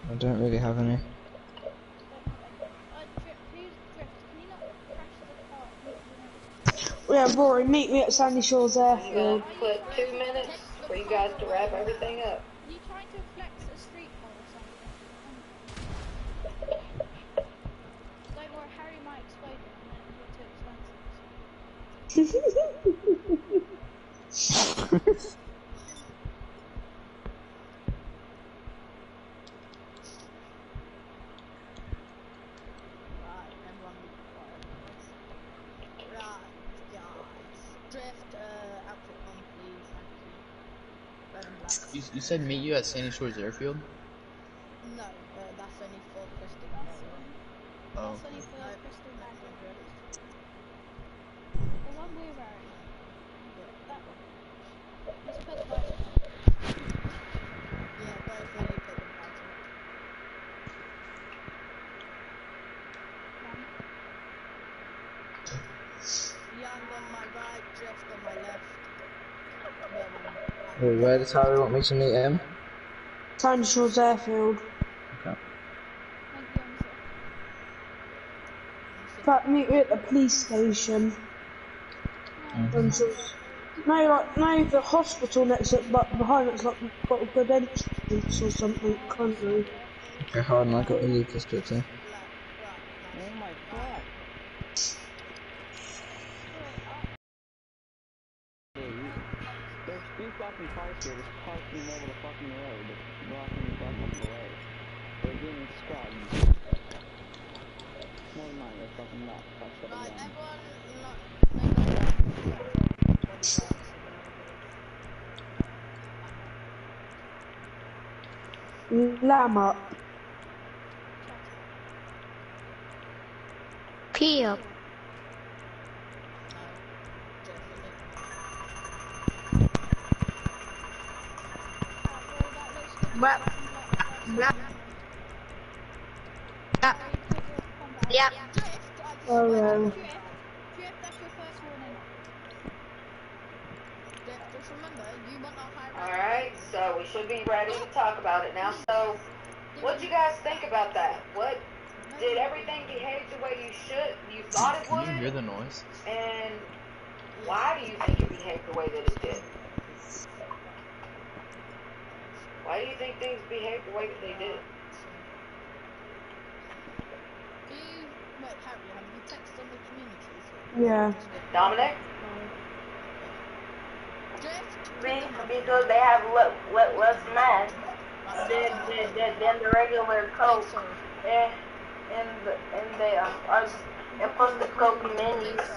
I don't really have any. Yeah, Rory, meet me at Sandy Shores I'm Airfield. gonna put 2 minutes for you guys to wrap everything up. Are you trying to flex a street pole or something? Don't worry, Harry might explode it and then it'll be too expensive. Right, everyone be quiet. Right, guys. Drift, outfit on, please, thank you. Red and black. You said meet you at Sandy Shores Airfield? No, that's only for Crystal, by the way. Oh. That's only for Crystal Magic Drift. The one we're wearing. Yeah, that one. Let's put the lights on. Yeah, both really put the lights on. Young on my right, Drift on my left. Wait, where does Harry want me to meet him? Sandy Shores Airfield. Okay. But meet me at the police station. No, the hospital next to it, but behind it's like got a good entrance or something, can't we? Okay, hold on, I got to leave this quickly. Oh my god. There's 3 fucking cars here just parked in the middle of the fucking road, blocking the fucking way. They're getting scrubbed. Never mind, they're fucking not. Fuck that again. Lamb up. Pee up. What? Yeah. Oh yeah. Alright, so we should be ready to talk about it now. So, what'd you guys think about that? What, did everything behave the way you thought it would? Can you hear the noise? And why do you think it behaved the way that it did? Why do you think things behaved the way that they did? Yeah. Dominic? Because they have less mass than the regular Coke, and plus the Coke minis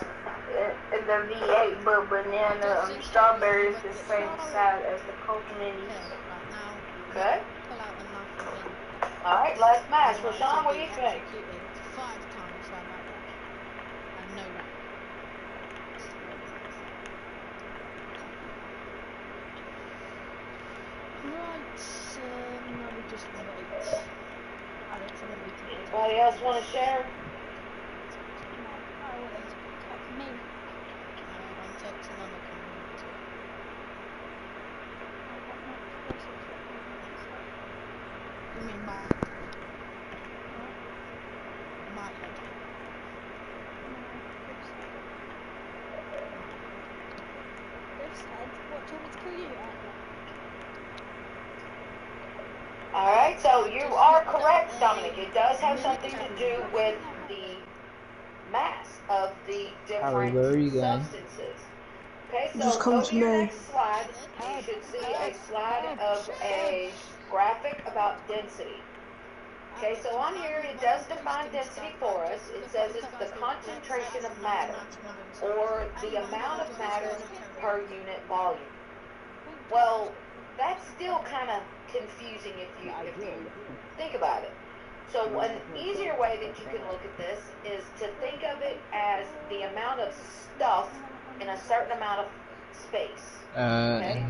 and the V8, but banana strawberry is the same size as the Coke minis. Okay. Alright, last match. Rashawn, what do you think? Anybody else want to share? Alright, so you are correct, Dominic. It does have something to do with the mass of the different substances. Okay, so go to your next slide. You should see a slide of a graphic about density. Okay, so on here it does define density for us. It says it's the concentration of matter, or the amount of matter per unit volume. Well, that's still kind of confusing if you think about it. So an easier way that you can look at this is to think of it as the amount of stuff in a certain amount of space. Okay?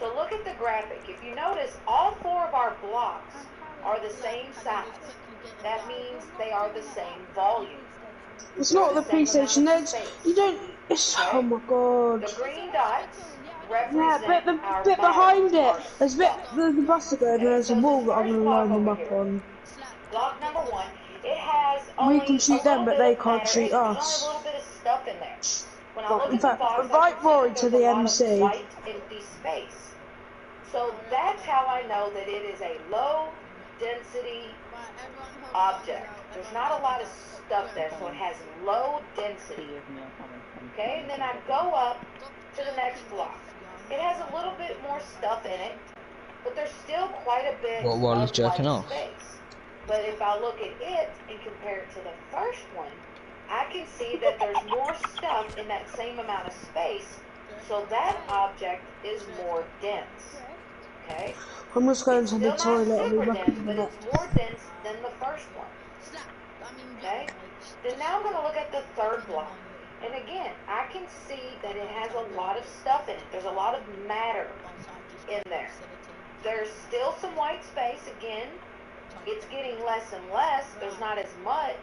So look at the graphic. If you notice, all 4 of our blocks are the same size. That means they are the same volume. It's not the police station. You don't. It's, oh my god. The green dots Yeah, represent but the our bit matter, behind it, our there's a bit, stuff. the bus to go, and Okay, there's a so wall this that I'm first going to block line them over up here, on. block number 1, it has We can only a shoot them, little but bit they of can't matter. shoot There's only a us. little bit of stuff in there. When I Well, look in at the fact, box, I invite can see Rory that to there's a the lot of MC. white, empty space. So that's how I know that it is a low density object. There's not a lot of stuff there, so it has low density. Okay, and then I go up to the next block. It has a little bit more stuff in it, but there's still quite a bit What, of while he's white jerking off? space. But if I look at it and compare it to the first one, I can see that there's more stuff in that same amount of space, so that object is more dense. Okay? I'm just going It's to the still not toilet. I'll be super back dense, in a but minute. it's more dense than the first one. Okay? Then now I'm going to look at the third block. And again, I can see that it has a lot of stuff in it. There's a lot of matter in there. There's still some white space. Again, it's getting less and less. There's not as much.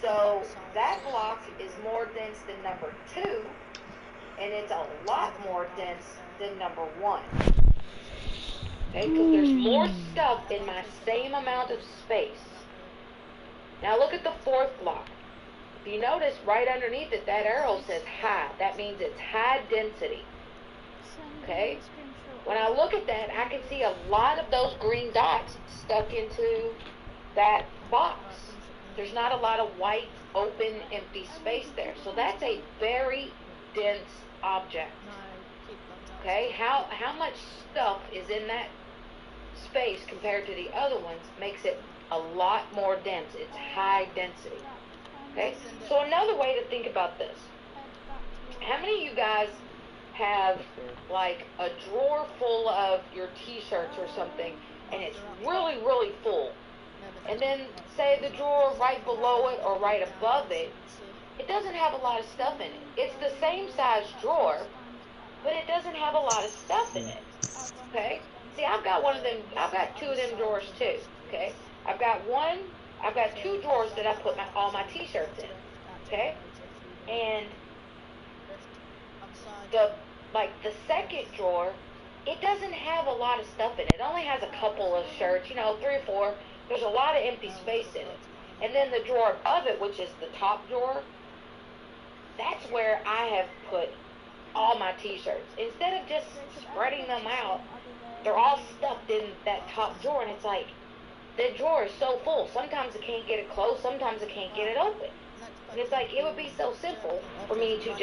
So that block is more dense than number 2, and it's a lot more dense than number 1. Okay, because there's more stuff in my same amount of space. Now look at the fourth block. If you notice right underneath it, that arrow says high. That means it's high density. Okay? When I look at that, I can see a lot of those green dots stuck into that box. There's not a lot of white, open, empty space there. So that's a very dense object. Okay? How much stuff is in that space compared to the other ones makes it a lot more dense. It's high density. Okay? So another way to think about this. How many of you guys have like a drawer full of your t-shirts or something, and it's really, really full? And then say the drawer right below it or right above it, it doesn't have a lot of stuff in it. It's the same size drawer, but it doesn't have a lot of stuff in it. Okay? See, I've got I've got 2 of them drawers too. Okay? I've got 2 drawers that I put all my t-shirts in. Okay? And the second drawer, it doesn't have a lot of stuff in it. It only has a couple of shirts, 3 or 4. There's a lot of empty space in it. And then the drawer above it, which is the top drawer, that's where I have put all my t-shirts. Instead of just spreading them out, they're all stuffed in that top drawer, and it's like, the drawer is so full. Sometimes I can't get it closed, sometimes I can't get it open. And it's like, it would be so simple for me to just